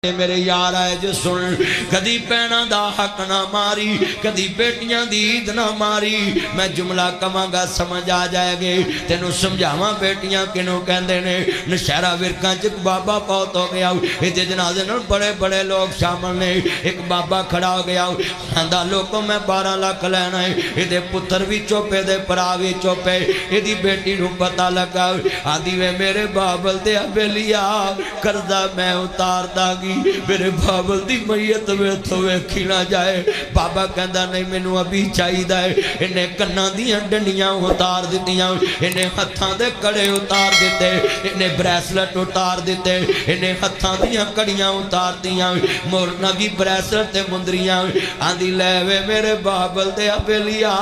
میرے یار آئے جو سن کدی پینا دا حق نہ ماری کدی بیٹیاں دی عید نہ ماری میں جملہ کماں گا سمجھ آ جائے گے تینوں سمجھاواں بیٹیاں کنوں کہندے نے نشہرہ ورکاں چ بابا فوت ہو گیا ایدے جنازے نال بڑے بڑے لوگ شامل نے ایک بابا کھڑا ہو گیا آندا لوگوں میں 12 لاکھ لینا ہے ایدے پتر بھی چوپے دے پرا بھی چوپے ایدی بیٹی نوں پتہ لگا آندی وے میرے بابل دے بیلیا قرضہ میں اتار دا گی میرے بابل دی میت میں تو ویکھی نہ جائے بابا کہندا نہیں مینوں ابھی چاہیدا ہے انہیں کناں دیاں ڈنڈیاں اتار دتیاں انہیں ہتھاں دے کڑے اتار دیتے انہیں بریسلٹ اتار دیتے انہیں ہتھاں دیاں کڑیاں اتار دیاں مورنا بھی بریسلٹ تے مندریاں آندی لے وے میرے بابل دے بیلیا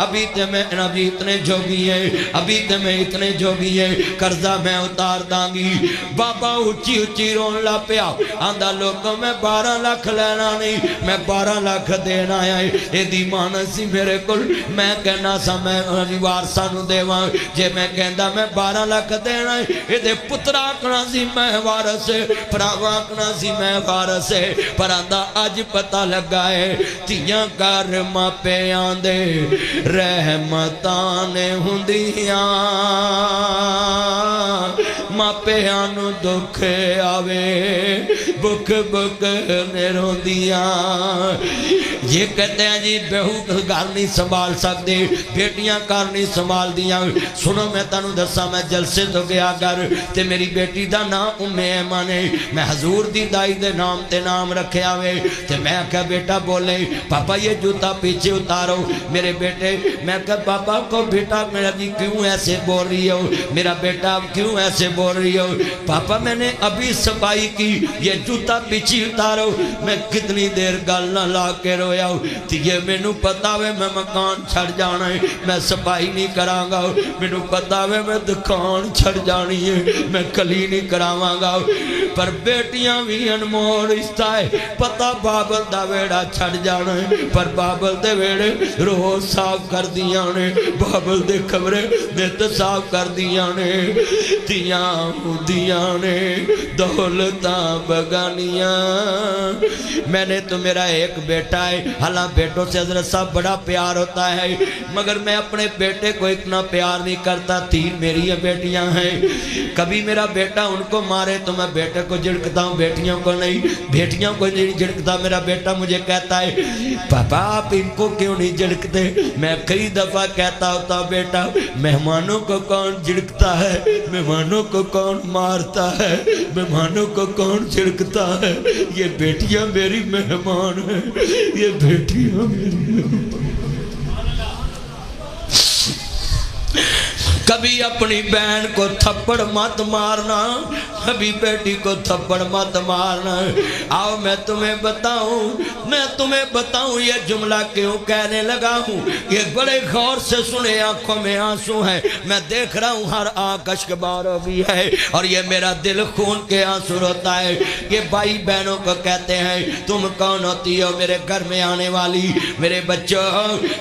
ابھی تے میں ابھی اتنے جوگی ہیں ابھی تے میں اتنے جوگی ہیں قرضہ میں اتار داں گی بابا اچھی اچھی رون لا پیا آندہ لوگوں میں 12 لاکھ لینا نہیں میں 12 لاکھ دینا ہے اے دی مانا سی میرے کل میں کہنا سا میں وارسا نو دیواں جے میں کہندا میں 12 لاکھ دینا ہے اے دے پترا کنا سی میں وارس ہے پراواں کنا سی میں وارس ہے پر آندہ آج پتہ لگا ہے تیاں کار ماں پہ آندے رحمتان ہوندیاں ماں پہ آنو دکھ آوے بک بک نیروں دیاں یہ کہتے ہیں جی بہو گھر نہیں سنبھال سکتے بیٹیاں گھر نہیں سنبھال دیاں سنو میں تانوں دسا میں جلسے تو گیا گھر تے میری بیٹی دا نام ام ایمان ہے میں حضور دی دائی دے نام تے نام رکھے آوے تے میں کہا بیٹا بولے پاپا یہ جوتا پیچھے اتارو میرے بیٹے میں کہا پاپا کو بیٹا میرا جی کیوں ایسے بول رہی ہو میرا بیٹا کیوں ایسے بول رہی ہو پاپا میں نے ابھی صفائی کی یہ جوتا پیچھے اتارو میں کتنی دیر گل نہ لا کے رویا ہوں یہ مینوں پتا ہوئے میں مکان چھڑ جانا ہے میں صفائی نہیں کراں گا مینوں پتا ہوئے میں دکان چھڑ جانی ہے میں کلی نہیں کراواں گا پر بیٹیاں بھی انمول رشتہ ہے پتا بابل دا ویڑا چھڑ جانا ہے پر بابل دے ویڑے روز صاف کر دیاں نے بابل دے کمرے نیت صاف کر دیاں نے دیاں نے دولتاں بگانیاں میں نے تو میرا ایک بیٹا ہے حالان بیٹوں سے حضرت صاحب بڑا پیار ہوتا ہے مگر میں اپنے بیٹے کو اتنا پیار نہیں کرتا 3 میری بیٹیاں ہیں کبھی میرا بیٹا ان کو مارے تو میں بیٹے کو جھڑکتا ہوں بیٹیوں کو نہیں بیٹیوں کو نہیں جھڑکتا میرا بیٹا مجھے کہتا ہے پاپا آپ ان کو کیوں نہیں جھڑکتے میں کئی دفعہ کہتا ہوتا بیٹا مہمانوں کو کون جھڑکتا ہے مہمانوں کو کون مارتا ہے مہمانوں کو کون جھڑکتا ہے یہ بیٹیاں میری مہمان ہیں یہ بیٹیاں میری کبھی اپنی بہن کو تھپڑ مت مارنا کبھی بیٹی کو تھپڑ مت مارنا آؤ میں تمہیں بتاؤں یہ جملہ کیوں کہنے لگا ہوں یہ بڑے غور سے سنے آنکھوں میں آنسو ہیں میں دیکھ رہا ہوں ہر آنکھ اشکباروں بھی ہے اور یہ میرا دل خون کے آنسو روتا ہے یہ بھائی بہنوں کو کہتے ہیں تم کون ہوتی ہو میرے گھر میں آنے والی میرے بچوں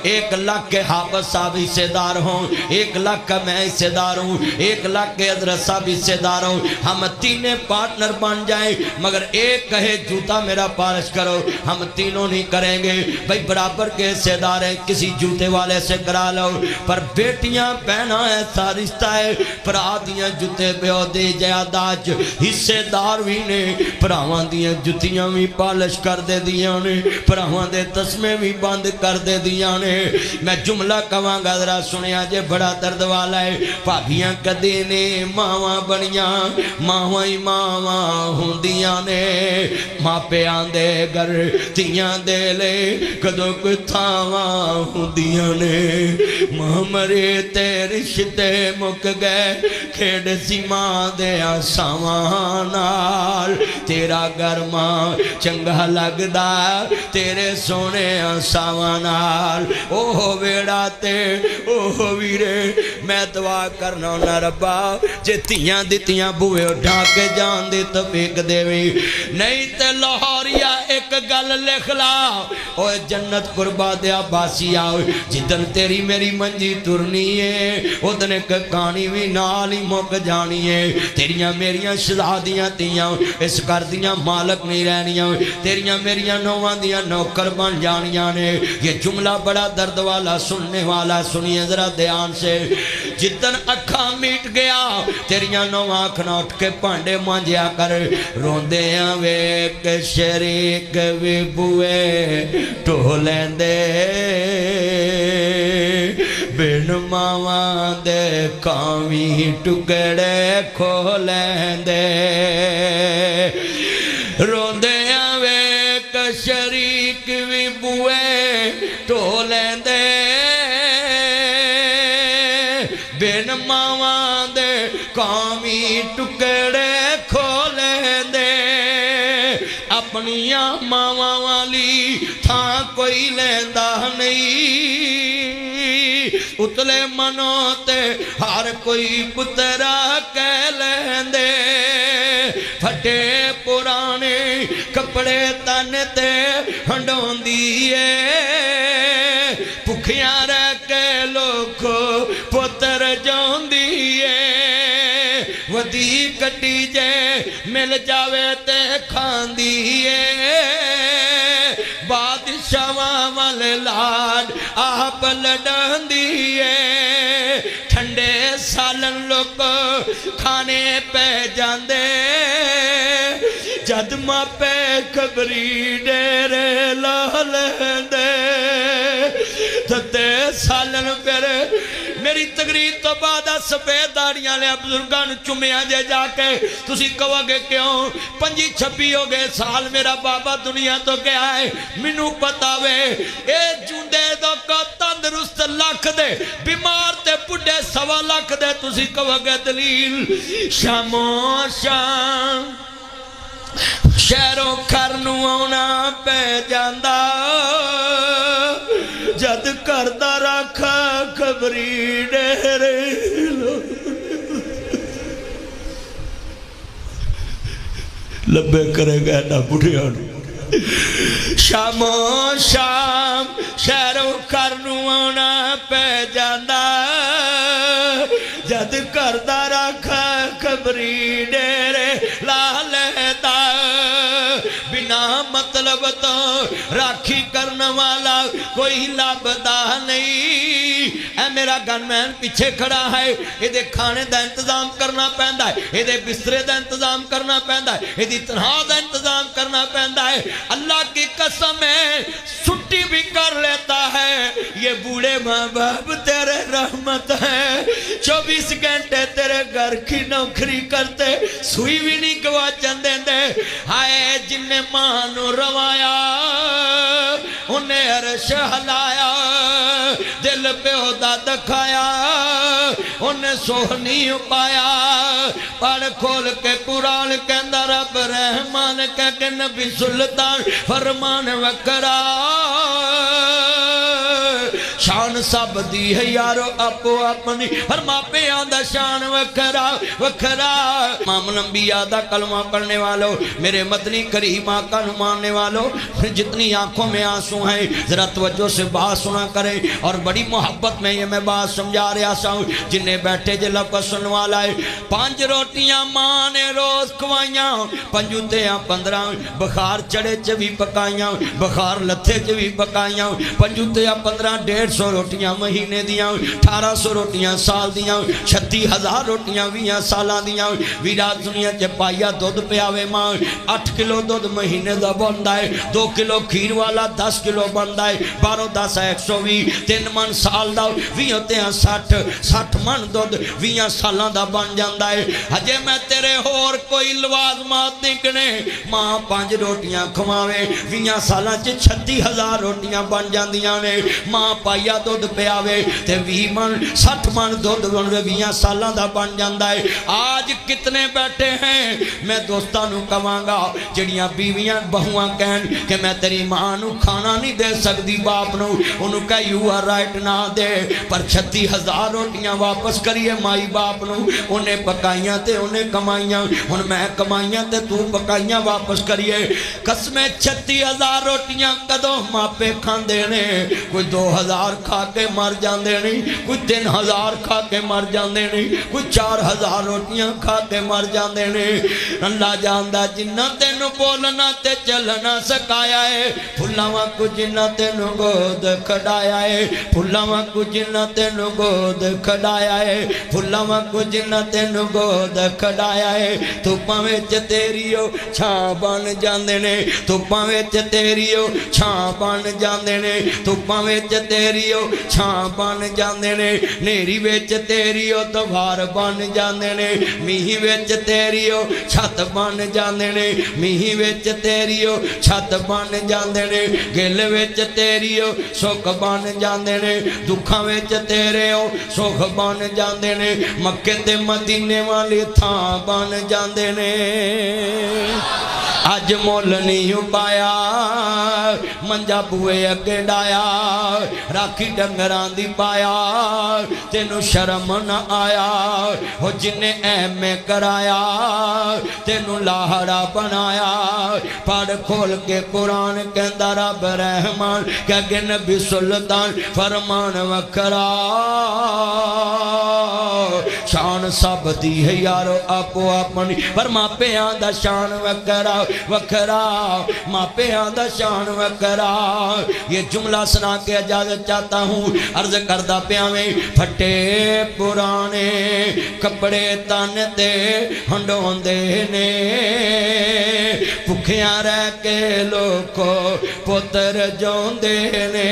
1 لاکھ کے حافظ صاحب حصے دار ہوں 1 لاکھ کا میں حصے دار ہوں 1 لاکھ کے حضرت صاحب حصے دار ہوں ہم تینے پارٹنر بن جائیں مگر ایک کہے جوتا میرا پالش کرو ہم تینوں نہیں کریں گے بھئی برابر کے حصے دار ہیں کسی جوتے والے سے کرا لو پر بیٹیاں پہنا ایسا رشتہ ہے پرا دیاں جوتے بیو دے جیاداج حصے دار بھی نے پراواں دیاں جوتیاں بھی پالش کر دے دیاں نے پراواں دے تسمے بھی بند کر دے دیاں نے میں جملہ کہاں گا ذرا سنیا جے بڑا درد والا ہے پابیاں کدے نے ماواں بنیاں ماواں ہی ماواں ہوندیاں نے ماں پہ آندے گر تیاں دے لے کدو کوئی تھاواں ہوندیاں نے ماں مرے تے رشتے مک گئے کھیڑ سی ماں دے آساواں نال تیرا گر ماں چنگا لگدا تیرے سونے آساواں نال اوہ ویڑا تے اوہ ویرے میں دعا کرنا نہ ربا جے تیاں دتیاں بوئے اٹھا کے جان دی توفیق دے وی نہیں تے لاہوریا ایک گل لکھ لا اوے جنت قربا دیا باسی آؤ جدن تیری میری منجی ترنی ہے ادن ایک کہانی بھی نال ہی مک جانی ہے تیریاں میریاں شہزادیاں تیاں اس گھر دیاں مالک نہیں رہنیاں تیریاں میریاں نوان دیاں نوکر بن جانیاں نے یہ جملہ بڑا درد والا سننے والا سنیے ذرا دھیان سے جدن اکھاں میٹ گیا تیریاں نوان آنکھنا اٹھ کے پانڈے مانجیا کر روندے ویک شریک بھی بوئے ٹولیں دے بن ماوان دے کامی ٹکڑے کھولیں دے روندے ویک شریک بھی بوئے ٹولیں دے بن ماوان دے کامی ٹکڑے کھولیں دے اپنیاں ماواں والی تھا کوئی لیندہ نہیں اتلے منوں تے ہر کوئی پترا کہہ لیندے پھٹے پرانے کپڑے تن تے ہنڈون دیئے پکھیاں رہ کے لوکھو پتر جون دیئے ودی کٹی جے مل جاوے تے کھان دیئے بادشاہ والے لاڈ آپ لڈان دیئے ٹھنڈے سالن لوگ کھانے پہ جاندے جد ماں پہ کبری ڈیرے لالیں دے تھتے سالن پھر میری تقریر تو بعد سفید داڑیاں لے بزرگان چمیاں جے جا کے تسی کہو گے کیوں 25-26 ہو گئے سال میرا بابا دنیا تو گیا ہے منو پتا وے اے جوندے دو کو تندرست لکھ دے بیمار تے پڑے 1.25 لاکھ دے تسی کہو گے دلیل شامو شام شہروں کرنو آنا پہ جاندہ جد کردہ رکھا کبری ڈیرے لبے کرے گئے نا بڑھیاں شامو شام شہروں کرنو آنا پہ جاندہ جد کردہ رکھا کبری ڈیرے لالے دا بنا مطلب تو راکھی کرنے والا کوئی لابدہ نہیں اے میرا گنمین پیچھے کھڑا ہے یہ دے کھانے دا انتظام کرنا پہندا ہے یہ دے بسترے دا انتظام کرنا پہندا ہے یہ دی تنہا دا انتظام کرنا پہندا ہے اللہ کی قسم ہے چھٹی بھی کر لیتا ہے یہ بوڑھے ماں باپ تیرے رحمت ہے 24 گھنٹے تیرے گھر کی نوکری کرتے سوئی بھی نہیں گوا چندے دے ہائے جن نے ماں نو روایا انہیں عرش ہلایا دل پہ عہدہ دکھایا انہیں سوہنی پایا پڑھ کھول کے قرآن کے اندر رب رحمان کہ نبی سلطان فرمان وکرا شان سب دی ہے یارو اپو اپنی فرما پہ آدھا شان وکھرا وکھرا امام الانبیاء دا کلمہ پڑھنے والو میرے مدنی کریم آقا ماننے والو جتنی آنکھوں میں آنسو ہیں ذرا توجہ سے بات سنا کریں اور بڑی محبت میں یہ میں بات سمجھا رہا ہوں جنہیں بیٹھے جے لفظ سن والا ہے 5 روٹیاں ماں نے روز کھوائیاں 5 15 بخار چڑے چوی پکائیاں بخار لتھے چوی پکائیاں 5 15 150 روٹیاں مہینے دیاں 1800 روٹیاں سال دیاں 36,000 روٹیاں 20 سالاں دیاں ویرات دنیا چے پائیا دودھ پیاوے ماں 8 کلو دودھ مہینے دا بندہ ہے 2 کلو کھیر والا 10 کلو بندہ ہے 12 10 120 3 من سال دا 20 60 من دودھ 20 سالاں دا بن جاندہ ہے ہجے میں تیرے اور کوئی لوازمات نکنے ماں 5 روٹیاں کھماوے 20 سالاں چے 36,000 روٹیاں بن جاندیاں نے ماں پائی مہیا دودھ پیاوے تے 20 من 60 من دودھ 20 سالاں دا بن جاندا ہے۔ آج کتنے بیٹھے ہیں؟ میں دوستانوں کہاں گا جڑیاں بیویاں بہواں کہن کہ میں تیری ماں نو کھانا نہیں دے سکتی باپ نو، انہوں کہا یو آر رائٹ نہ دے، پر 36,000 روٹیاں واپس کریے مائی باپ نو، انہیں پکائیاں تے انہیں کمائیاں، ہن میں کمائیاں تے تو پکائیاں واپس کریے۔ قسمیں 36,000 روٹیاں کدو ماپے کھان دینے، کوئی 2,000 کھا کے مر جان دینے، کوئی 3,000 کھا کے مر جان دینے، کوئی 4,000 روٹیاں کھا کے مر جان دینے۔ اللہ جاندہ جنہ تینو بولنا تے چلنا سکایا ہے، پھلاواں کو جنہ تینو گود کھڑایا ہے، پھلاواں کو جنہ تینو گود کھڑایا ہے، پھلاواں کو جنہ تینو گود کھڑایا ہے، تو پاوچ تیریو چھاں بن جاندے نے، تو پاوچ تیریو چھاں بن جاندے نے، تو پاوچ تیریو چھاں بن جاندے نے، نیری وچ تیریو دوار بن جاندے نے، میہ وچ تیریو چھت بن جاندے نے، میہ وچ تیریو چھت بن جاندے نے، گل وچ تیریو سکھ بن جاندے نے، دکھاں وچ تیریو سکھ بن جاندے نے، مکے تے مدینے والی تھاں بن جاندے نے۔ آج مول نہیں پایا منجا بوئے اگے ڈایا، راکھی ڈنگران دی پایا، تینو شرم نہ آیا، ہو جنہیں اہم میں کرایا، تینو لاہڑا بنایا، پڑھ کھول کے قرآن کہندہ رب رحمان کہ نبی سلطان فرمان وکھرا، شان سب دی ہے یارو اپو اپنی، پر ماں پہ آندہ شان وکھرا وکھرا، ماں پہ آندہ شان وکھرا۔ یہ جملہ سنا کے اجازت چاہتا ہوں، عرض کردہ پیاویں پھٹے پرانے کپڑے تن دے ہنڈون دینے، پکھیاں رہ کے لوکو پتر جون دینے۔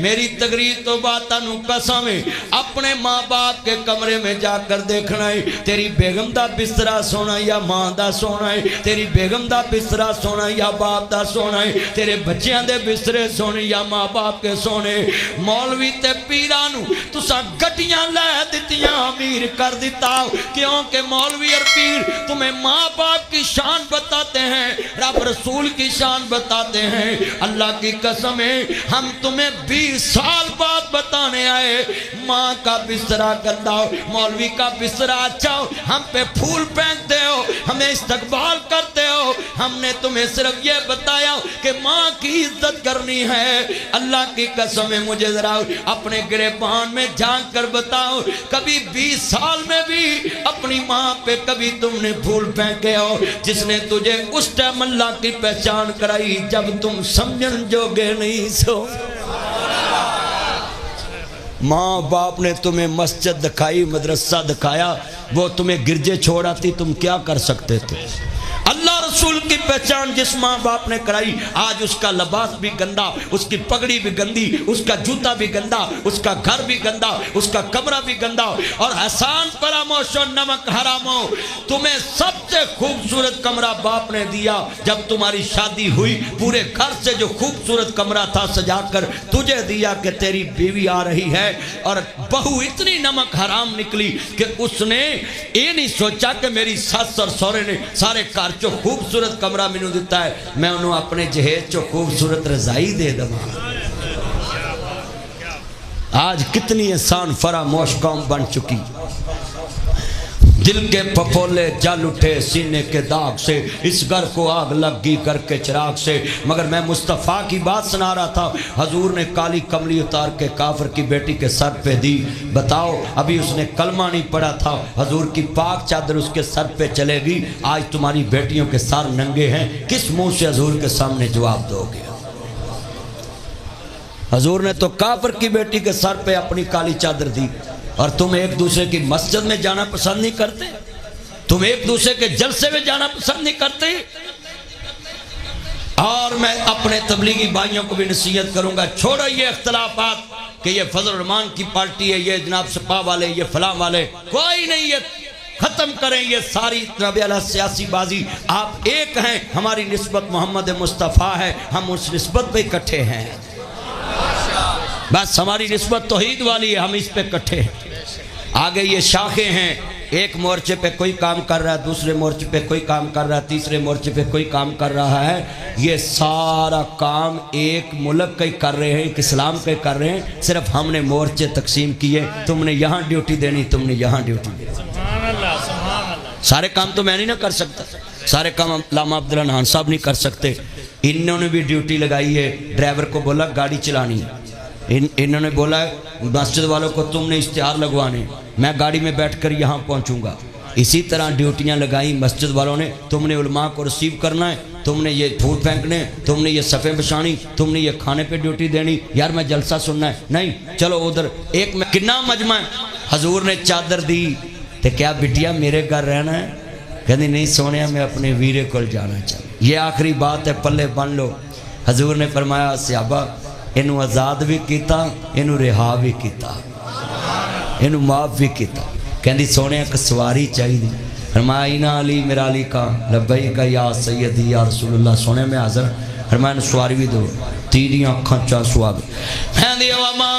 میری تقریر تو باتانوں قسمیں اپنے ماں باپ کے کمرے میں جا کر دیکھنا ہے، تیری بیگم دا بسترا سونا یا ماں دا سونا ہے، تیری بیگم دا بسترا سونا یا باپ دا سونا ہے، تیرے بچیاں دے بسترے سونے یا ماں باپ کے سونے۔ مولوی تے پیرانو تسا گٹیاں لے دیتیاں امیر کر دیتا، کیونکہ مولوی اور پیر تمہیں ماں باپ کی شان بتاتے ہیں، رب رسول کی شان بتاتے ہیں۔ اللہ کی قسمیں ہم تمہیں 20 سال بعد بتانے آئے، ماں کا بسترا گندا ہو، مولوی کا بسترا اچھا ہو، ہم پہ پھول پھینکتے ہو، ہمیں استقبال کرتے ہو۔ ہم نے تمہیں صرف یہ بتایا کہ ماں کی عزت کرنی ہے۔ اللہ کی قسم ہے مجھے ذرا اپنے گریبان میں جھانک کر بتاؤ، کبھی 20 سال میں بھی اپنی ماں پہ کبھی تم نے پھول پھینکے ہو، جس نے تجھے اس ٹائم اللہ کی پہچان کرائی جب تم سمجھن جوگے نہیں سو۔ ماں باپ نے تمہیں مسجد دکھائی، مدرسہ دکھایا، وہ تمہیں گرجے چھوڑ آتی، تم کیا کر سکتے تھے؟ اللہ رسول کی پہچان جس ماں باپ نے کرائی، آج اس کا لباس بھی گندا، اس کی پگڑی بھی گندی، اس کا جوتا بھی گندا، اس کا گھر بھی گندا، اس کا کمرہ بھی گندا، اور احسان فراموش و نمک حرام ہو۔ تمہیں سب سے خوبصورت کمرہ باپ نے دیا، جب تمہاری شادی ہوئی پورے گھر سے جو خوبصورت کمرہ تھا سجا کر تجھے دیا کہ تیری بیوی آ رہی ہے، اور بہو اتنی نمک حرام نکلی کہ اس نے یہ نہیں سوچا کہ میری ساس اور سورے نے سارے کار جو خوبصورت کمرہ میں دیتا ہے میں انہوں اپنے جہیز جو خوبصورت رضائی دے دوں۔ آج کتنی انسان فراموش قوم بن چکی، دل کے پپولے جل اٹھے سینے کے داغ سے، اس گھر کو آگ لگ گئی کر کے چراغ سے۔ مگر میں مصطفیٰ کی بات سنا رہا تھا، حضور نے کالی کملی اتار کے کافر کی بیٹی کے سر پہ دی۔ بتاؤ ابھی اس نے کلمہ نہیں پڑھا تھا، حضور کی پاک چادر اس کے سر پہ چلے گی، آج تمہاری بیٹیوں کے سر ننگے ہیں، کس منہ سے حضور کے سامنے جواب دو گے؟ حضور نے تو کافر کی بیٹی کے سر پہ اپنی کالی چادر دی، اور تم ایک دوسرے کی مسجد میں جانا پسند نہیں کرتے، تم ایک دوسرے کے جلسے میں جانا پسند نہیں کرتے۔ اور میں اپنے تبلیغی بھائیوں کو بھی نصیحت کروں گا، چھوڑو یہ اختلافات کہ یہ فضل الرحمان کی پارٹی ہے، یہ جناب سپا والے، یہ فلاں والے، کوئی نہیں، یہ ختم کریں یہ ساری سیاسی بازی۔ آپ ایک ہیں، ہماری نسبت محمد مصطفیٰ ہے، ہم اس نسبت پہ اکٹھے ہیں۔ بس ہماری نسبت توحید والی ہے، ہم اس پہ اکٹھے ہیں۔ آگے یہ شاخیں ہیں، ایک مورچے پہ کوئی کام کر رہا ہے، دوسرے مورچے پہ کوئی کام کر رہا ہے، تیسرے مورچے پہ کوئی کام کر رہا ہے۔ یہ سارا کام ایک ملک کا ہی کر رہے ہیں، ایک اسلام کا ہی کر رہے ہیں، صرف ہم نے مورچے تقسیم کیے، تم نے یہاں ڈیوٹی دینی، تم نے یہاں ڈیوٹی دینی۔ سبحان اللہ سبحان اللہ۔ سارے کام تو میں نہیں نہ کر سکتا، سارے کام علامہ عبدالرحمن صاحب نہیں کر سکتے۔ انہوں نے بھی ڈیوٹی لگائی ہے، ڈرائیور کو بولا گاڑی چلانی، انہوں نے بولا مسجد والوں کو تم نے اشتہار لگوانے، میں گاڑی میں بیٹھ کر یہاں پہنچوں گا۔ اسی طرح ڈیوٹیاں لگائیں مسجد والوں نے، تم نے علماء کو ریسیو کرنا ہے، تم نے یہ پھوٹ پھینکنے، تم نے یہ صفیں بچھانی، تم نے یہ کھانے پہ ڈیوٹی دینی۔ یار میں جلسہ سننا ہے، نہیں چلو ادھر ایک میں کنا مجمع ہے۔ حضور نے چادر دی تو کیا بٹیا میرے گھر رہنا ہے؟ کہنی نہیں سونے میں اپنے ویرے کو جانا چاہتا، یہ آخری بات ہے، پلے بن لو۔ حضور نے فرمایا صحابہ انہوں آزاد بھی کیتا، انہوں رہا بھی کیتا، انہوں معاف بھی کیتا۔ کہندی سونے ایک سواری چاہیے، فرمایا اینا علی میرا علی کا لبیک یا سیدی یا رسول اللہ، سونے میں حاضر، فرمایا سواری بھی دو، تیری آنکھاں چاہ سواب۔ کہندی وما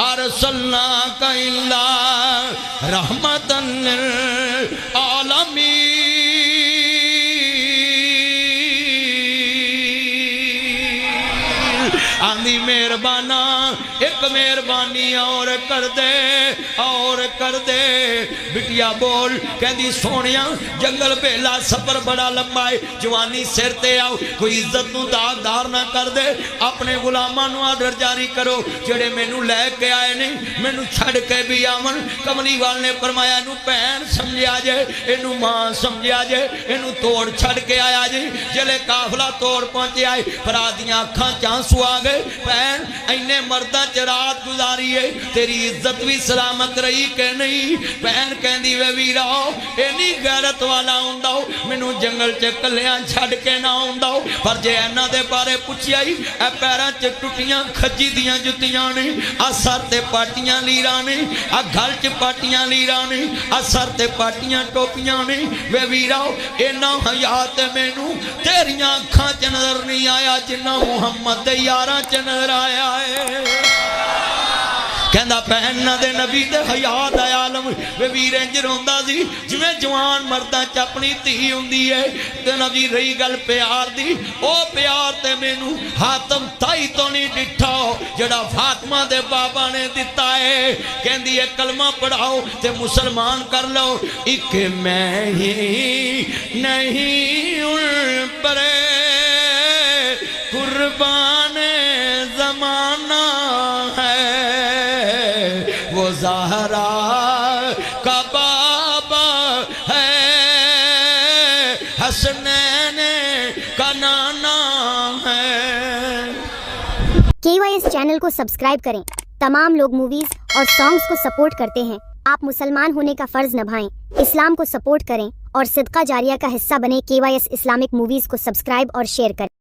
ارسلناک الا رحمتا للعالمین، آندھی مہربانہ ایک مہربانی اور کر دے بٹیا بول۔ کہندی سونیاں جنگل بیلا سفر بڑا لمبا ہے، جوانی سر تے آؤ، کوئی عزت نو داغدار نہ کر دے، اپنے غلاماں نو آرڈر جاری کرو جڑے مینوں لے کے آئے نہیں مینوں چھڑ کے بھی آون۔ کملی وال نے فرمایا اینو بہن سمجھیا جے، اینو ماں سمجھیا جے، اینو توڑ چھڑ کے آیا جی۔ جلے قافلہ توڑ پہنچے آئے، فرا دیاں اکھاں چانسو آ گئے، بہن اینے مردہ چ رات گزاری ہے، تیری عزت بھی سلامت رہی کہ نہیں؟ بہن کہندی وے ویراؤ اینی غیرت والا ہونداؤ مینوں جنگل چ کلیاں چھڑ کے نہ ہونداؤ، پر جے انہاں دے بارے پوچھیا ہی اے پیراں چ ٹٹیاں کھجی دیاں جتیاں نے، آ سر تے پاٹیاں لیراں نے، آ گھل چ پاٹیاں لیراں نے، آ سر تے پاٹیاں ٹوپیاں نے، وے ویراؤ اینا حیا تے مینوں تیریاں اکھاں چ نظر نہیں آیا جنہ محمد دے یاراں چ نظر آیا ہے۔ کہندا پہننا دے نبی دے حیا دا عالم وے ویر انج روندا سی جویں جوان مرداں چ اپنی دھی ہوندی ہے۔ تے نبی رہی گل پیار دی، او پیار تے مینوں حاتم تائی تو نہیں ڈٹھا جڑا فاطمہ دے بابا نے دتا ہے۔ کہندی ہے کلمہ پڑھاؤ تے مسلمان کر لو، ایک میں ہی نہیں ان پر قربان زمانہ ہے، وہ زہرا کا بابا ہے، حسنین کا نانا ہے۔ KYS چینل کو سبسکرائب کریں، تمام لوگ موویز اور سانگز کو سپورٹ کرتے ہیں، آپ مسلمان ہونے کا فرض نبھائیں، اسلام کو سپورٹ کریں اور صدقہ جاریہ کا حصہ بنیں۔ KYS اسلامک موویز کو سبسکرائب اور شیئر کریں۔